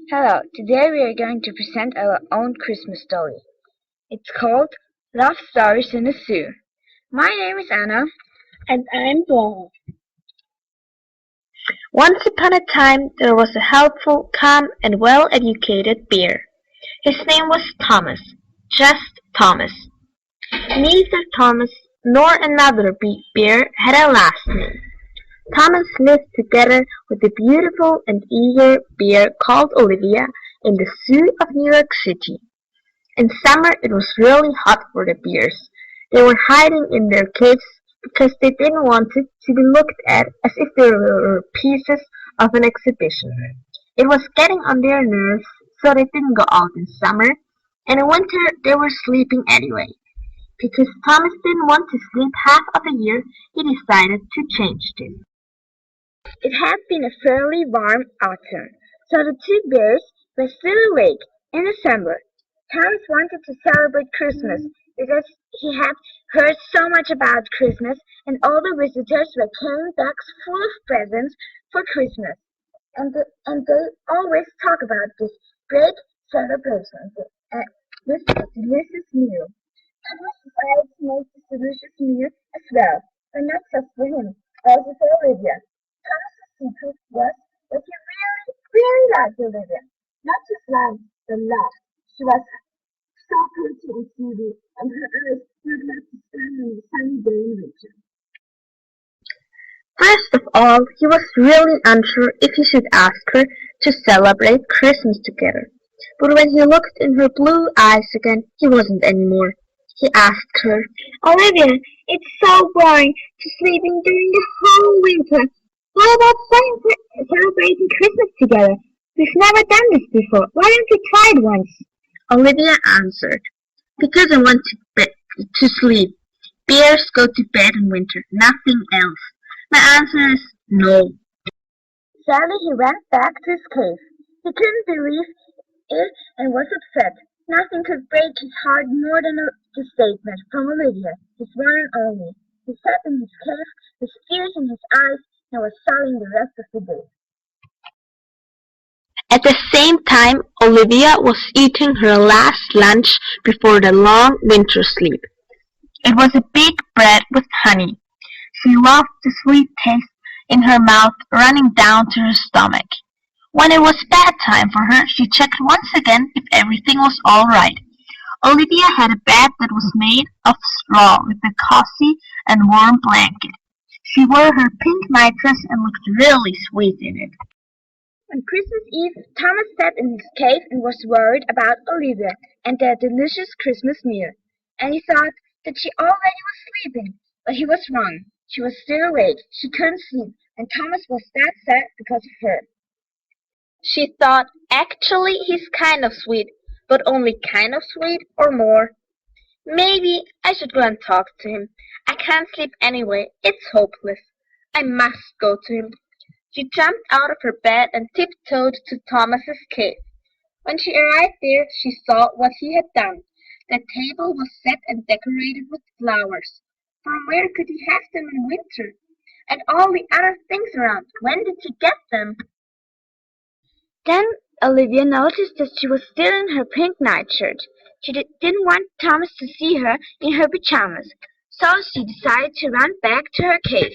Hello, today we are going to present our own Christmas story. It's called Love Stories in the Zoo. My name is Anna. And I'm Paul. Once upon a time there was a helpful, calm, and well-educated bear. His name was Thomas, just Thomas. Neither Thomas nor another bear had a last name. Thomas lived together with a beautiful and eager bear called Olivia in the zoo of New York City. In summer it was really hot for the bears. They were hiding in their caves because they didn't want it to be looked at as if they were pieces of an exhibition. It was getting on their nerves, so they didn't go out in summer, and in winter they were sleeping anyway. Because Thomas didn't want to sleep half of the year, he decided to change this. It had been a fairly warm autumn, so the two bears were still awake in December. Thomas wanted to celebrate Christmas because he had heard so much about Christmas, and all the visitors were carrying bags full of presents for Christmas. And they always talk about this great celebration with a delicious meal. Thomas decided to make this delicious meal as well, but not just for him, also for Olivia. Thomas's secret was that he really, really liked Olivia. Not just like the love. She was so pretty and sweet, and her eyes would like to stand on the sunny day in winter. First of all, he was really unsure if he should ask her to celebrate Christmas together. But when he looked in her blue eyes again, he wasn't anymore. He asked her, Olivia, it's so boring to sleeping during the whole winter. How about celebrating Christmas together? We've never done this before. Why don't you try it once? Olivia answered, because I want to sleep. Bears go to bed in winter, nothing else. My answer is no. Sadly, he went back to his cave. He couldn't believe it and was upset. Nothing could break his heart more than the statement from Olivia, his one and only. He sat in his cave with tears in his eyes and was sobbing the rest of the day. At the same time, Olivia was eating her last lunch before the long winter sleep. It was a big bread with honey. She loved the sweet taste in her mouth running down to her stomach. When it was bedtime for her, she checked once again if everything was all right. Olivia had a bed that was made of straw with a cozy and warm blanket. She wore her pink nightdress and looked really sweet in it. On Christmas Eve, Thomas sat in his cave and was worried about Olivia and their delicious Christmas meal. And he thought that she already was sleeping, but he was wrong. She was still awake. She couldn't sleep, and Thomas was that sad because of her. She thought, actually he's kind of sweet, but only kind of sweet or more. Maybe I should go and talk to him. I can't sleep anyway. It's hopeless. I must go to him. She jumped out of her bed and tiptoed to Thomas's cave. When she arrived there, she saw what he had done. The table was set and decorated with flowers. From where could he have them in winter? And all the other things around, when did he get them? Then Olivia noticed that she was still in her pink nightshirt. She didn't want Thomas to see her in her pajamas, so she decided to run back to her cave.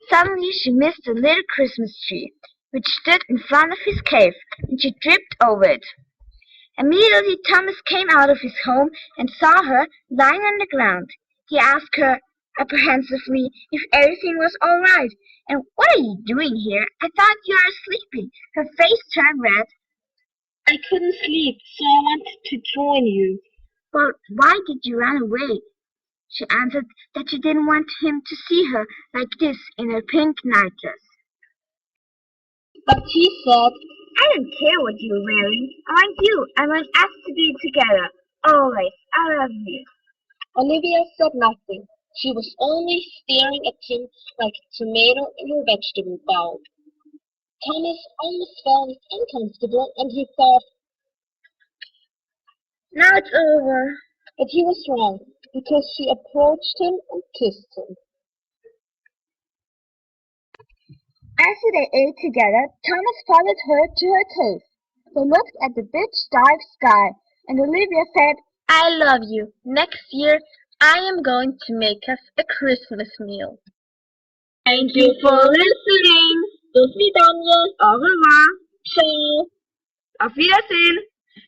Suddenly she missed the little Christmas tree, which stood in front of his cave, and she tripped over it. Immediately Thomas came out of his home and saw her lying on the ground. He asked her apprehensively if everything was all right. And what are you doing here? I thought you were sleeping. Her face turned red. I couldn't sleep, so I wanted to join you. Well, why did you run away? She answered that she didn't want him to see her like this in her pink nightdress. But he said, I don't care what you're wearing. I want you. I want us to be together. Always. I love you. Olivia said nothing. She was only staring at him like a tomato in her vegetable bowl. Thomas almost felt uncomfortable, and he thought, now it's over. But he was wrong, because she approached him and kissed him. After they ate together, Thomas followed her to her cave. They looked at the big dark sky, and Olivia said, I love you. Next year, I am going to make us a Christmas meal. Thank you for listening. До свидания. Au revoir. Ciao. Auf Wiedersehen.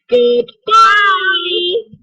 Goodbye.